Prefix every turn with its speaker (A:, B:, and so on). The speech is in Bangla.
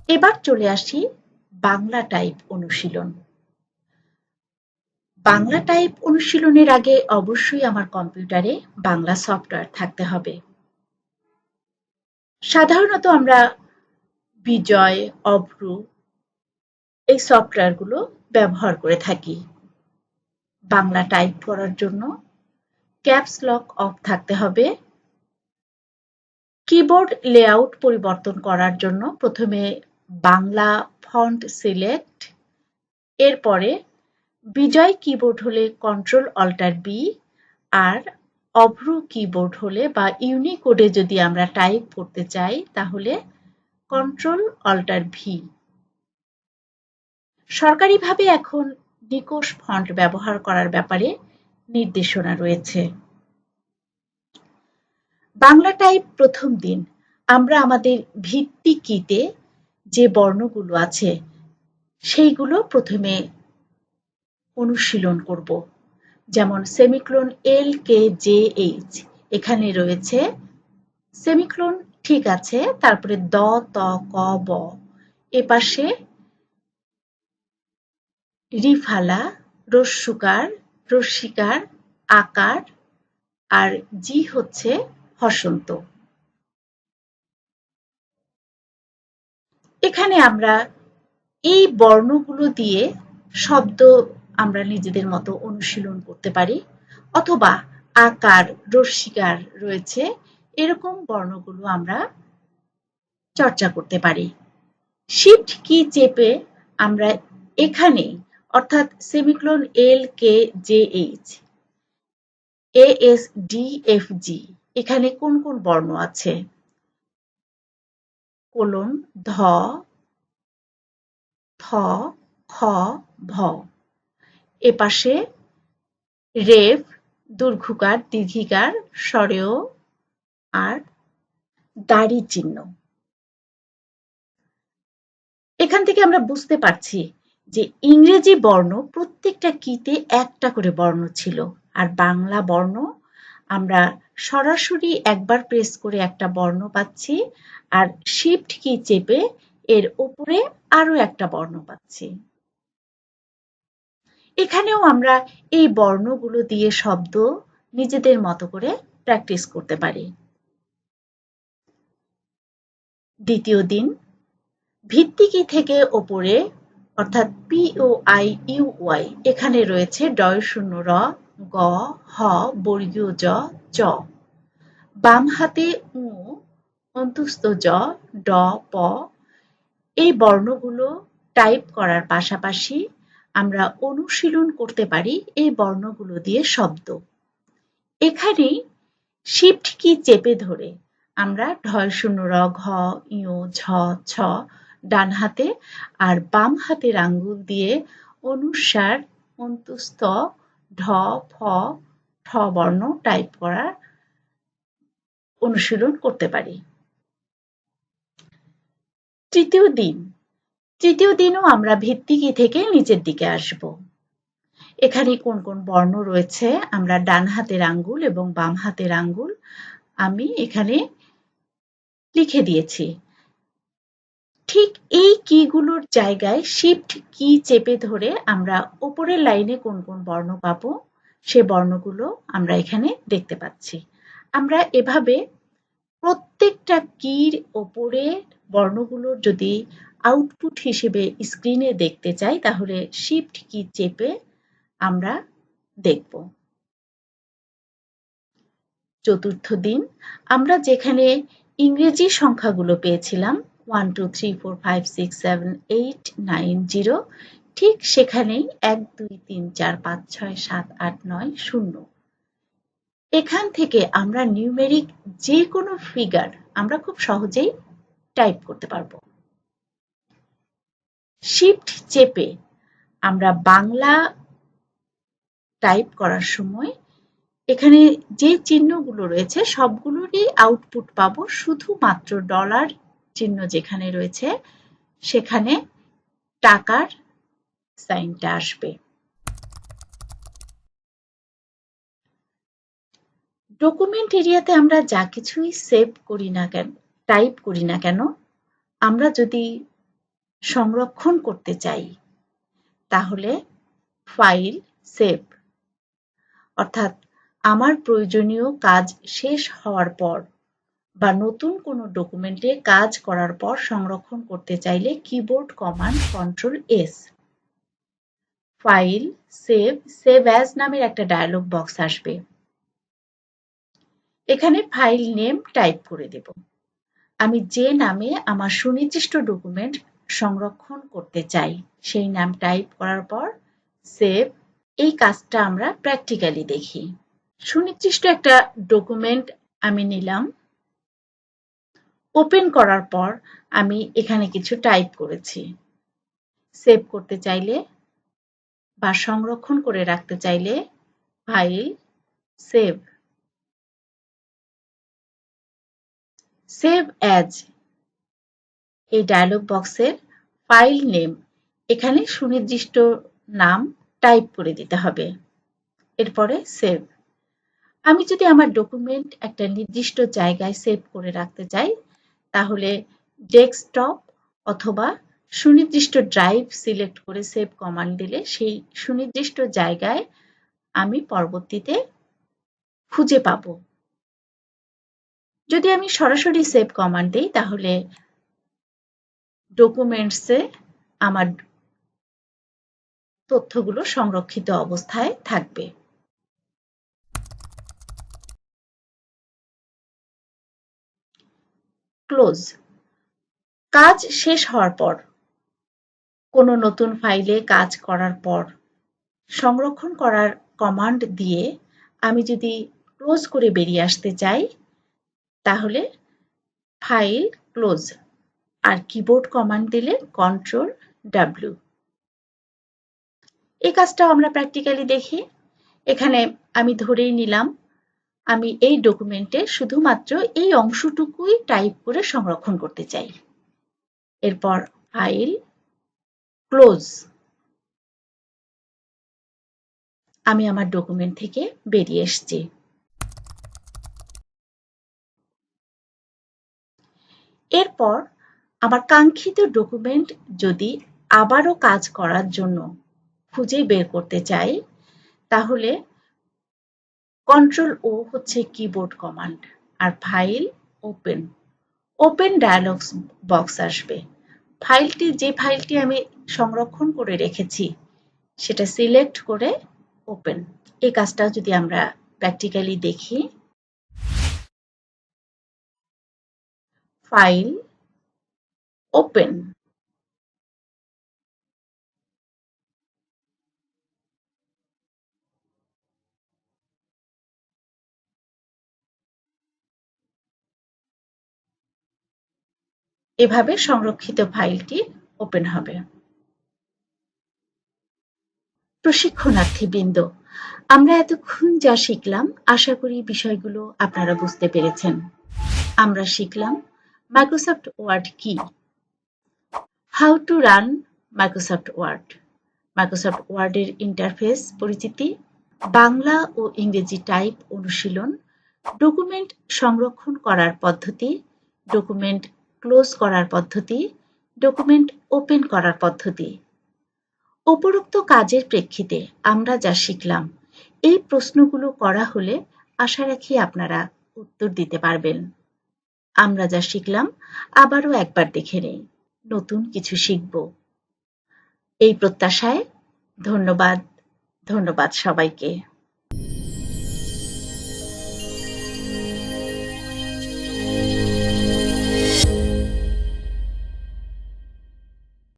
A: এবার চলে আসি বাংলা টাইপ অনুশীলন। বাংলা টাইপ অনুশীলনের আগে অবশ্যই আমার কম্পিউটারে বাংলা সফটওয়্যার থাকতে হবে। সাধারণত আমরা বিজয়, অভ্র এই সফটওয়্যারগুলো ব্যবহার করে থাকি। বাংলা টাইপ করার জন্য ক্যাপস লক অফ থাকতে হবে। কিবোর্ড লেআউট পরিবর্তন করার জন্য প্রথমে বাংলা ফন্ট সিলেক্ট, এরপরে বিজয় কিবোর্ড হলে কন্ট্রোল অল্টার বি, আর অভ্র কিবোর্ড হলে বা ইউনিকোডে যদি আমরা টাইপ করতে চাই তাহলে কন্ট্রোল অল্টার ভি। সরকারিভাবে এখন নিকোষ ফন্ট ব্যবহার করার ব্যাপারে নির্দেশনা রয়েছে। বাংলা টাইপ প্রথম দিন আমরা আমাদের ভিত্তি কিতে যে বর্ণগুলো আছে সেইগুলো প্রথমে অনুশীলন করব। যেমন সেমিক্লোন এল কে জে এইচ, এখানে রয়েছে সেমিক্লোন ঠিক আছে, তারপরে দ ত ক ব, এপাশে রিফালা, রস্যুকার, রস্যিকার, আকার, আর জি হচ্ছে হসন্ত। এখানে আমরা এই বর্ণগুলো দিয়ে শব্দ আমরা নিজেদের মতো অনুশীলন করতে পারি, অথবা আকার, রস্যিকার রয়েছে এরকম বর্ণগুলো আমরা চর্চা করতে পারি। শিফট কি চেপে আমরা এখানে অর্থাৎ semicolon L K J H, A S D F G, এখানে কোন কোন বর্ণ আছে, কোলন, ধ, থ, খ, ভ, এপাশে রেফ, দীর্ঘকার, দীর্ঘিকার, স্বরেয়, আর দাড়ি চিহ্ন। এখান থেকে আমরা বুঝতে পারছি যে ইংরেজি বর্ণ প্রত্যেকটা কিতে একটা করে বর্ণ ছিল, আর বাংলা বর্ণ আমরা সরাসরি একবার প্রেস করে একটা বর্ণ পাচ্ছি, আর শিফট কি চেপে এর উপরে আরো একটা বর্ণ পাচ্ছি। এখানেও আমরা এই বর্ণগুলো দিয়ে শব্দ নিজেদের মতো করে প্র্যাকটিস করতে পারি। দ্বিতীয় দিন ভিত্তি কি থেকে ওপরে অর্থাৎ POIUY, এখানে রয়েছে ডয়-শূন্য র, গ, হ, বর্গীয় জ, চ, বাম হাতে উ, অন্তুস্থ জ, ড, প। এই বর্ণগুলো টাইপ করার পাশাপাশি আমরা অনুশীলন করতে পারি এই বর্ণগুলো দিয়ে শব্দ। এখানে শিফট কি চেপে ধরে আমরা ঢয়-শূন্য র, ঘ, ঞ, ঝ, ছ ডান হাতে আর বাম হাতের আঙ্গুল দিয়ে অনুস্বার, অন্তুস্থ, ঢ, ফ, ঠ বর্ণ টাইপ করার অনুশীলন করতে পারি। তৃতীয় দিনও আমরা ভিত্তি কি থেকে নিচের দিকে আসব। এখানে কোন কোন বর্ণ রয়েছে আমরা ডান হাতের আঙ্গুল এবং বাম হাতের আঙ্গুল আমি এখানে লিখে দিয়েছি। ঠিক এই কিগুলোর জায়গায় শিফট কি চেপে ধরে আমরা উপরের লাইনে কোন কোন বর্ণ পাবো সে বর্ণগুলো আমরা এখানে দেখতে পাচ্ছি। আমরা এভাবে প্রত্যেকটা কির ওপরে বর্ণগুলোর যদি আউটপুট হিসেবে স্ক্রিনে দেখতে চাই তাহলে শিফট কি চেপে আমরা দেখব। চতুর্থ দিন আমরা যেখানে ইংরেজি সংখ্যাগুলো পেয়েছিলাম 1 2 3 4 5 6 7 8 9 0, ঠিক সেখানেই 1 2 3 4 5 6 7 8 9 0। এখান থেকে আমরা নিউমেরিক যে কোনো ফিগার আমরা খুব সহজেই টাইপ করতে পারবো। শিফট চেপে আমরা বাংলা টাইপ করার সময় এখানে যে চিহ্নগুলো রয়েছে সবগুলোরই আউটপুট পাবো, শুধুমাত্র ডলার চিহ্ন যেখানে রয়েছে সেখানে টাকার সাইনটা আসবে। ডকুমেন্ট এরিয়াতে আমরা যা কিছুই সেভ করি না কেন, টাইপ করি না কেন, আমরা যদি সংরক্ষণ করতে চাই, তাহলে ফাইল সেভ। অর্থাৎ আমার প্রয়োজনীয় কাজ শেষ হওয়ার পর বা নতুন কোনো ডকুমেন্টে কাজ করার পর সংরক্ষণ করতে চাইলে keyboard command control S. File save, save as নামের একটা ডায়লগ বক্স আসবে। এখানে ফাইল নেম টাইপ করে দেব। আমি যে নামে আমার সুনির্দিষ্ট ডকুমেন্ট সংরক্ষণ করতে চাই সেই নাম টাইপ করার পর সেভ। এই কাজটা আমরা প্র্যাকটিক্যালি দেখি। সুনির্দিষ্ট একটা ডকুমেন্ট আমি নিলাম। ওপেন করার পর আমি এখানে কিছু টাইপ করেছি। সেভ করতে চাইলে বা সংরক্ষণ করে রাখতে চাইলে ফাইল সেভ, সেভ অ্যাজ। এই ডায়লগ বক্সের ফাইল নেম এখানে সুনির্দিষ্ট নাম টাইপ করে দিতে হবে। এরপরে সেভ। আমি যদি আমার ডকুমেন্ট একটা নির্দিষ্ট জায়গায় সেভ করে রাখতে চাই তাহলে ডেস্কটপ অথবা সুনির্দিষ্ট ড্রাইভ সিলেক্ট করে সেভ কমান্ড দিলে সেই সুনির্দিষ্ট জায়গায় আমি পরবর্তীতে খুঁজে পাব। যদি আমি সরাসরি সেভ কমান্ড দিই তাহলে ডকুমেন্টসে আমার তথ্যগুলো সংরক্ষিত অবস্থায় থাকবে। ক্লোজ। কাজ শেষ হওয়ার পর, কোনো নতুন ফাইলে কাজ করার পর সংরক্ষণ করার কমান্ড দিয়ে আমি যদি ক্লোজ করে বেরিয়ে আসতে চাই তাহলে ফাইল ক্লোজ আর কিবোর্ড কমান্ড দিলে কন্ট্রোল ডাব্লিউ। এই কাজটাও আমরা প্র্যাকটিক্যালি দেখি। এখানে আমি ধরেই নিলাম আমি এই ডকুমেন্টে শুধুমাত্র এই অংশটুকুই টাইপ করে সংরক্ষণ করতে চাই। এরপর ফাইল ক্লোজ। আমি আমার ডকুমেন্ট থেকে বেরিয়ে এসেছি। এরপর আমার কাঙ্ক্ষিত ডকুমেন্ট যদি আবারও কাজ করার জন্য খুঁজে বের করতে চাই তাহলে কন্ট্রোল ও হচ্ছে কিবোর্ড কমান্ড আর file open. Open dialog box আসবে। যে ফাইলটি আমি সংরক্ষণ করে রেখেছি সেটা সিলেক্ট করে ওপেন। এই কাজটা যদি আমরা প্র্যাকটিক্যালি দেখি, ফাইল ওপেন। এভাবে সংরক্ষিত ফাইলটি ওপেন হবে। প্রশিক্ষণার্থীবৃন্দ, আমরা এতক্ষণ যা শিখলাম আশা করি বিষয়গুলো আপনারা বুঝতে পেরেছেন। আমরা শিখলাম মাইক্রোসফট ওয়ার্ড কি, how to run Microsoft Word, Microsoft ওয়ার্ডের ইন্টারফেস পরিচিতি, বাংলা ও ইংরেজি টাইপ অনুশীলন, ডকুমেন্ট সংরক্ষণ করার পদ্ধতি, ডকুমেন্ট ক্লোজ করার পদ্ধতি, ডকুমেন্ট ওপেন করার পদ্ধতি। উপরোক্ত কাজের প্রেক্ষিতে আমরা যা শিখলাম এই প্রশ্নগুলো করা হলে আশা রাখি আপনারা উত্তর দিতে পারবেন। আমরা যা শিখলাম আবারও একবার দেখে নেই, নতুন কিছু শিখব এই প্রত্যাশায়। ধন্যবাদ সবাইকে।